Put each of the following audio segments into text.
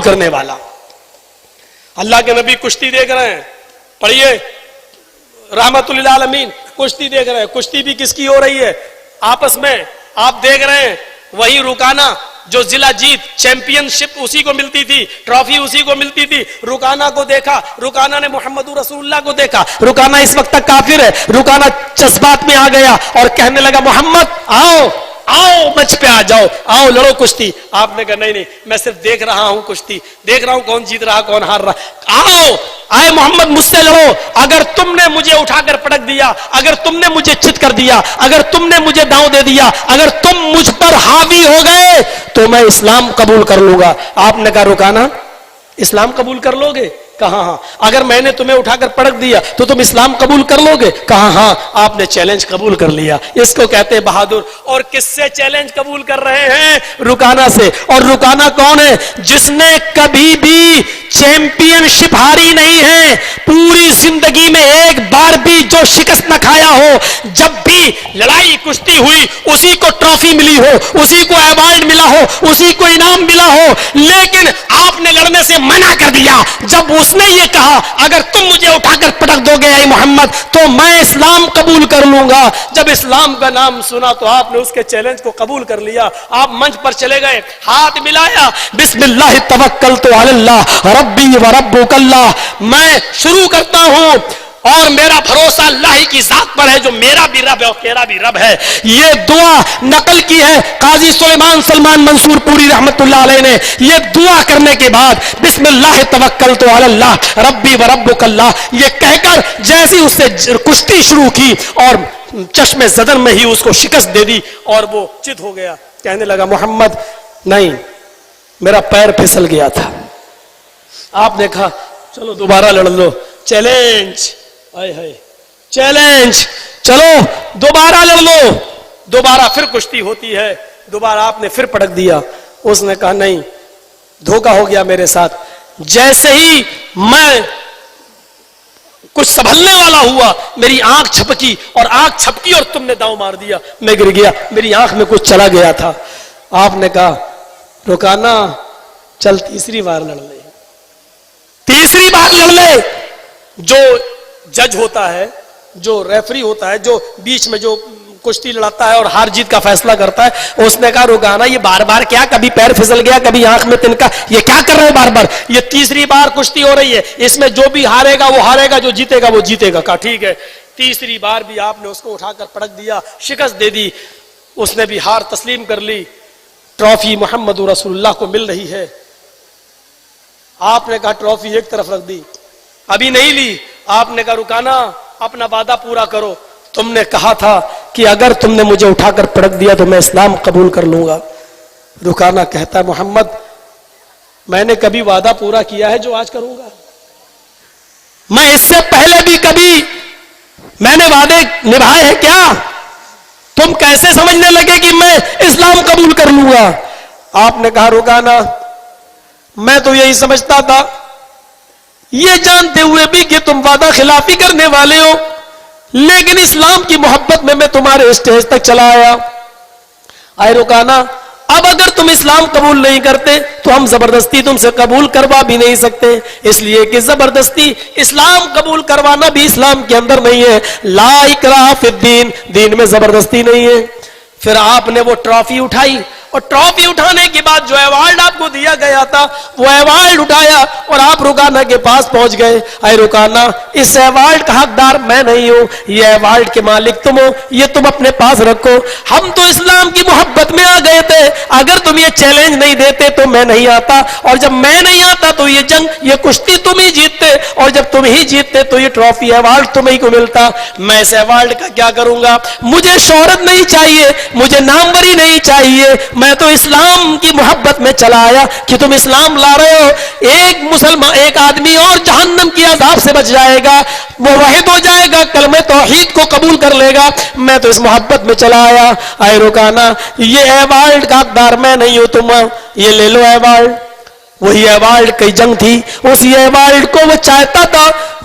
کرنے والا. اللہ کے نبی کشتی دیکھ رہے ہیں, پڑھیے رحمت للعالمین, کشتی دیکھ رہے ہیں. کشتی بھی کس کی ہو رہی ہے؟ آپس میں. آپ دیکھ رہے ہیں وہی رکانہ جو ضلع جیت چیمپئن شپ اسی کو ملتی تھی, ٹرافی اسی کو ملتی تھی. رکانہ کو دیکھا, رکانہ نے محمد رسول اللہ کو دیکھا. رکانہ اس وقت تک کافر ہے. رکانہ جذبات میں آ گیا اور کہنے لگا محمد آؤ آؤ منچ پہ آ جاؤ, آؤ لڑو کشتی. آپ نے کہا نہیں نہیں, میں صرف دیکھ رہا ہوں کشتی, دیکھ رہا ہوں کون جیت رہا کون ہار رہا. آؤ آئے محمد مجھ سے لڑو. اگر تم نے مجھے اٹھا کر پٹک دیا, اگر تم نے مجھے چت کر دیا, اگر تم نے مجھے داؤں دے دیا, اگر تم مجھ پر حاوی ہو گئے تو میں اسلام قبول کر لوں گا. آپ نے کہا رکانا اسلام قبول کر لو گے؟ کہا ہاں. اگر میں نے تمہیں اٹھا کر پٹک دیا تو تم اسلام قبول کر لو گے؟ کہا ہاں. آپ نے چیلنج قبول کر لیا. اس کو کہتے ہیں بہادر. اور کس سے چیلنج قبول کر رہے ہیں؟ رکانہ سے. اور رکانہ کون ہے؟ جس نے کبھی بھی چیمپئن شپ ہاری نہیں ہے, پوری زندگی میں ایک بار بھی جو شکست نہ کھایا ہو. جب بھی لڑائی کشتی ہوئی اسی کو ٹرافی ملی ہو, اسی کو ایوارڈ ملا ہو, اسی کو انعام ملا ہو. لیکن آپ نے لڑنے سے منع کر دیا. جب اس نے یہ کہا اگر تم مجھے اٹھا کر پٹک دو گے اے محمد تو میں اسلام قبول کر لوں گا. جب اسلام کا نام سنا تو آپ نے اس کے چیلنج کو قبول کر لیا. آپ منچ پر چلے گئے, ہاتھ ملایا, بسم اللہ توکلت علی اللہ ربی و ربک اللہ, میں شروع کرتا ہوں اور میرا بھروسہ اللہ ہی کی ذات پر ہے جو میرا بھی رب ہے اور تیرا بھی رب ہے. یہ دعا نقل کی ہے قاضی سلمان منصور پوری رحمت اللہ علیہ نے. یہ دعا کرنے کے بعد بسم اللہ توکلت علی اللہ ربی و ربک اللہ یہ کہہ کر جیسی اس سے کشتی شروع کی اور چشم زدن میں ہی اس کو شکست دے دی اور وہ چت ہو گیا. کہنے لگا محمد نہیں, میرا پیر پھسل گیا تھا. آپ نے کہا چلو دوبارہ لڑ لو. چیلنج, چیلنج, چلو دوبارہ لڑ لو. دوبارہ پھر کشتی ہوتی ہے. دوبارہ آپ نے پھر پٹک دیا. اس نے کہا نہیں, دھوکا ہو گیا میرے ساتھ. جیسے ہی میں کچھ سنبھلنے والا ہوا میری آنکھ چھپکی اور آنکھ چھپکی اور تم نے داؤں مار دیا, میں گر گیا, میری آنکھ میں کچھ چلا گیا تھا. آپ نے کہا رکانا چل تیسری بار لڑ لے. تیسری بار لڑ لے. جو جج ہوتا ہے, جو ریفری ہوتا ہے, جو بیچ میں جو کشتی لڑاتا ہے اور ہار جیت کا فیصلہ کرتا ہے, اس نے کہا رکانا یہ بار بار کیا, کبھی پیر پھسل گیا کبھی آنکھ میں تنکا, یہ کیا کر رہے ہو بار بار؟ یہ تیسری بار کشتی ہو رہی ہے, اس میں جو بھی ہارے گا وہ ہارے گا, جو جیتے گا وہ جیتے گا. کہا ٹھیک ہے. تیسری بار بھی آپ نے اس کو اٹھا کر پٹک دیا, شکست دے دی. اس نے بھی ہار تسلیم کر لی. ٹرافی محمد رسول اللہ کو مل رہی ہے. آپ نے کہا ٹرافی ایک طرف رکھ دی, ابھی نہیں لی. آپ نے کہا رکانا اپنا وعدہ پورا کرو, تم نے کہا تھا کہ اگر تم نے مجھے اٹھا کر پٹک دیا تو میں اسلام قبول کر لوں گا. رکانا کہتا ہے محمد میں نے کبھی وعدہ پورا کیا ہے جو آج کروں گا؟ میں اس سے پہلے بھی کبھی میں نے وعدے نبھائے ہیں کیا؟ تم کیسے سمجھنے لگے کہ میں اسلام قبول کر لوں گا؟ آپ نے کہا رکانا میں تو یہی سمجھتا تھا, یہ جانتے ہوئے بھی کہ تم وعدہ خلافی کرنے والے ہو, لیکن اسلام کی محبت میں تمہارے اسٹیج تک چلا آیا. آئے رکانا اب اگر تم اسلام قبول نہیں کرتے تو ہم زبردستی تم سے قبول کروا بھی نہیں سکتے, اس لیے کہ زبردستی اسلام قبول کروانا بھی اسلام کے اندر نہیں ہے. لا اکراہ فی الدین, دین میں زبردستی نہیں ہے. پھر آپ نے وہ ٹرافی اٹھائی اور ٹرافی اٹھانے کے بعد جو ایوارڈ آپ کو دیا گیا تھا وہ ایوارڈ اٹھایا اور آپ رکانہ کے پاس پہنچ گئے. اے رکانہ اس ایوارڈ کا حقدار میں نہیں ہوں, یہ ایوارڈ کے مالک تم ہو, یہ تم اپنے پاس رکھو. ہم تو اسلام کی محبت میں آ گئے تھے, اگر تم یہ چیلنج نہیں دیتے تو میں نہیں آتا, اور جب میں نہیں آتا تو یہ جنگ یہ کشتی تم ہی جیتتے, اور جب تم ہی جیتتے تو یہ ٹرافی ایوارڈ تمہیں کو ملتا. میں اس ایوارڈ کا کیا کروں گا؟ مجھے شہرت نہیں چاہیے, مجھے ناموری نہیں چاہیے, میں تو اسلام کی محبت میں چلا آیا کہ تم اسلام لا رہے ہو. ایک مسلمان ایک آدمی اور جہنم کی عذاب سے بچ جائے گا, وہ واحد ہو جائے گا, کلمہ توحید کو قبول کر لے گا. میں تو اس محبت میں چلا آیا. اے رکانا یہ ایوارڈ کا حقدار میں نہیں ہوں, تم یہ لے لو ایوارڈ. وہی ایوارڈ کی جنگ تھی, اسی ایوارڈ کو وہ چاہتا تھا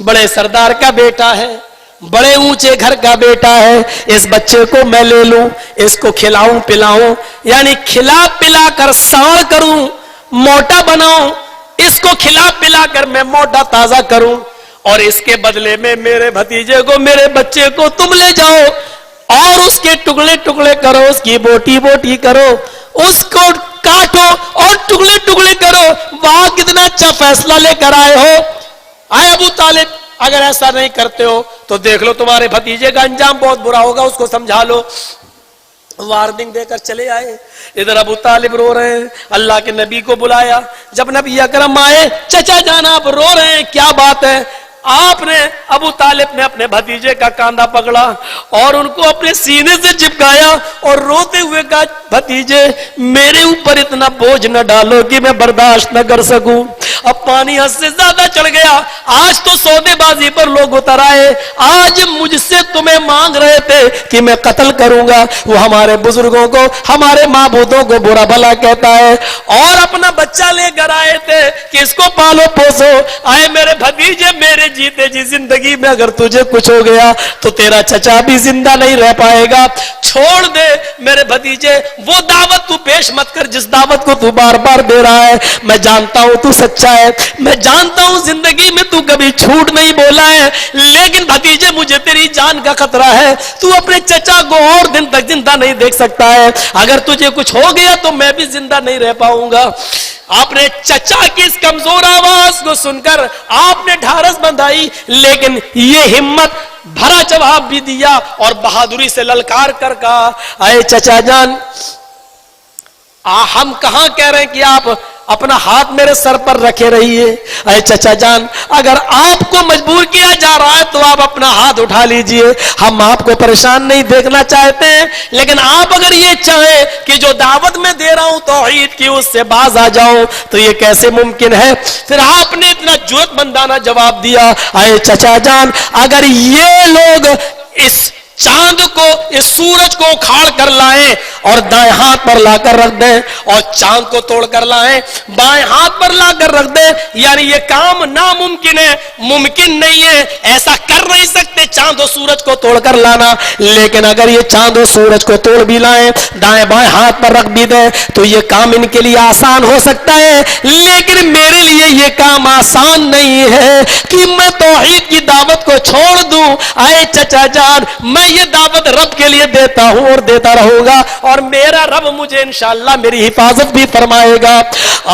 بڑے سردار کا بیٹا ہے, بڑے اونچے گھر کا بیٹا ہے, اس بچے کو میں لے لوں, اس کو کھلاؤں پلاؤں, یعنی کھلا پلا کر ساڑ کروں, موٹا بناؤں, اس کو کھلا پلا کر میں موٹا تازہ کروں, اور اس کے بدلے میں میرے بھتیجے کو, میرے بچے کو تم لے جاؤ اور اس کے ٹکڑے ٹکڑے کرو, اس کی بوٹی بوٹی کرو, اس کو کاٹو اور ٹکڑے ٹکڑے کرو. واہ کتنا اچھا فیصلہ لے کر آئے ہو. آئے ابو طالب, اگر ایسا نہیں کرتے ہو تو دیکھ لو تمہارے بھتیجے کا انجام بہت برا ہوگا, اس کو سمجھا لو. وارننگ دے کر چلے آئے. ادھر ابو طالب رو رہے ہیں, اللہ کے نبی کو بلایا. جب نبی اکرم آئے, چچا جان آپ رو رہے ہیں, کیا بات ہے؟ آپ نے, ابو طالب نے اپنے بھتیجے کا کاندھا پکڑا اور ان کو اپنے سینے سے چپکایا اور روتے ہوئے کہا, بھتیجے میرے اوپر اتنا بوجھ نہ ڈالو کہ میں برداشت نہ کر سکوں. اب پانی حد سے زیادہ چڑھ گیا. آج تو سودے بازی پر لوگ اتر آئے, آج مجھ سے تمہیں مانگ رہے تھے کہ میں قتل کروں گا. وہ ہمارے بزرگوں کو, ہمارے معبودوں کو برا بھلا کہتا ہے, اور اپنا بچہ لے کر آئے تھے کہ اس کو پالو پوسو. آئے میرے بھتیجے, میرے جیتے جی زندگی میں اگر تجھے کچھ ہو گیا تو تیرا چچا بھی زندہ نہیں رہ پائے گا. چھوڑ دے میرے بھتیجے, وہ دعوت تو پیش مت کر جس دعوت کو تو بار بار دے رہا ہے. میں جانتا ہوں تو سچا ہے, میں جانتا ہوں زندگی میں تو کبھی جھوٹ نہیں بولا ہے, لیکن بھتیجے مجھے تیری جان کا خطرہ ہے. تو اپنے چچا کو اور دن تک زندہ نہیں دیکھ سکتا ہے. اگر تجھے کچھ ہو گیا تو میں بھی زندہ نہیں رہ پاؤں گا. آپ نے چچا کی اس کمزور آواز کو سن کر آپ نے ڈھارس بندھائی, لیکن یہ ہمت بھرا جواب بھی دیا اور بہادری سے للکار کر کہا, اے چچا جان, ہم کہاں کہہ رہے ہیں کہ آپ اپنا ہاتھ میرے سر پر رکھے رہیے. اے چچا جان, اگر آپ کو مجبور کیا جا رہا ہے تو آپ اپنا ہاتھ اٹھا لیجئے. ہم آپ کو پریشان نہیں دیکھنا چاہتے ہیں, لیکن آپ اگر یہ چاہیں کہ جو دعوت میں دے رہا ہوں توحید کی, اس سے باز آ جاؤں تو یہ کیسے ممکن ہے؟ پھر آپ نے اتنا جرأت مندانہ جواب دیا, اے چچا جان, اگر یہ لوگ اس چاند کو, اس سورج کو اکھاڑ کر لائیں اور دائیں ہاتھ پر لا کر رکھ دیں, اور چاند کو توڑ کر لائیں بائیں ہاتھ پر لا کر رکھ دیں, یعنی یہ کام ناممکن ہے, ممکن نہیں ہے, ایسا کر نہیں سکتے چاند و سورج کو توڑ کر لانا. لیکن اگر یہ چاند و سورج کو توڑ بھی لائیں, دائیں بائیں ہاتھ پر رکھ بھی دیں, تو یہ کام ان کے لیے آسان ہو سکتا ہے, لیکن میرے لیے یہ کام آسان نہیں ہے کہ میں توحید کی دعوت کو چھوڑ دوں. اے چچا جان, میں یہ دعوت رب کے لیے دیتا ہوں اور دیتا رہوں گا, اور میرا رب مجھے انشاءاللہ میری حفاظت بھی فرمائے گا.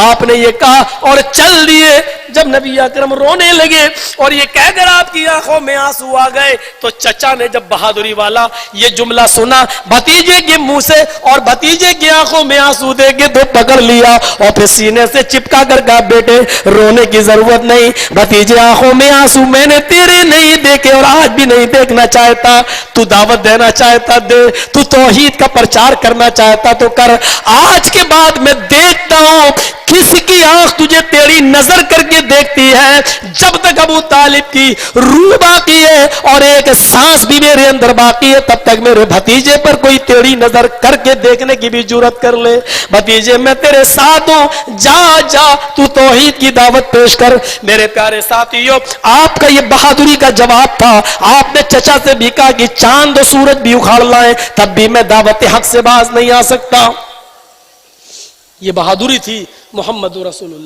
آپ نے یہ کہا اور چل دیے. جب نبی اکرم رونے لگے اور یہ کہہ کر آپ کی آنکھوں میں آنسو آ گئے, تو چچا نے جب بہادری والا یہ جملہ سنا بھتیجے کے منہ سے, اور بھتیجے کی آنکھوں میں آنسو دے کے تو پکڑ لیا اور پھر سینے سے چپکا کر کہا, بیٹے رونے کی ضرورت نہیں, بھتیجے آنکھوں میں آنسو میں نے تیرے نہیں دیکھے اور آج بھی نہیں دیکھنا چاہتا. تو دعوت دینا چاہتا دے, تو توحید کا پرچار کرنا چاہتا تو کر. آج کے بعد میں دیکھتا ہوں کس کی آنکھ تجھے تیری نظر کر کے دیکھتی ہے. جب تک ابو طالب کی روح باقی ہے اور ایک سانس بھی میرے اندر باقی ہے, تب تک میرے بھتیجے پر کوئی تیری نظر کر کے دیکھنے کی بھی جرات کر لے. بھتیجے میں تیرے ساتھ ہوں, جا جا تو توحید کی دعوت پیش کر. میرے پیارے ساتھیوں, آپ کا یہ بہادری کا جواب تھا. آپ نے چچا سے بھی کہا کہ چاند و سورج بھی اکھاڑ لائیں, تب بھی میں دعوت حق سے باز نہیں آ سکتا. یہ بہادری تھی محمد رسول اللہ.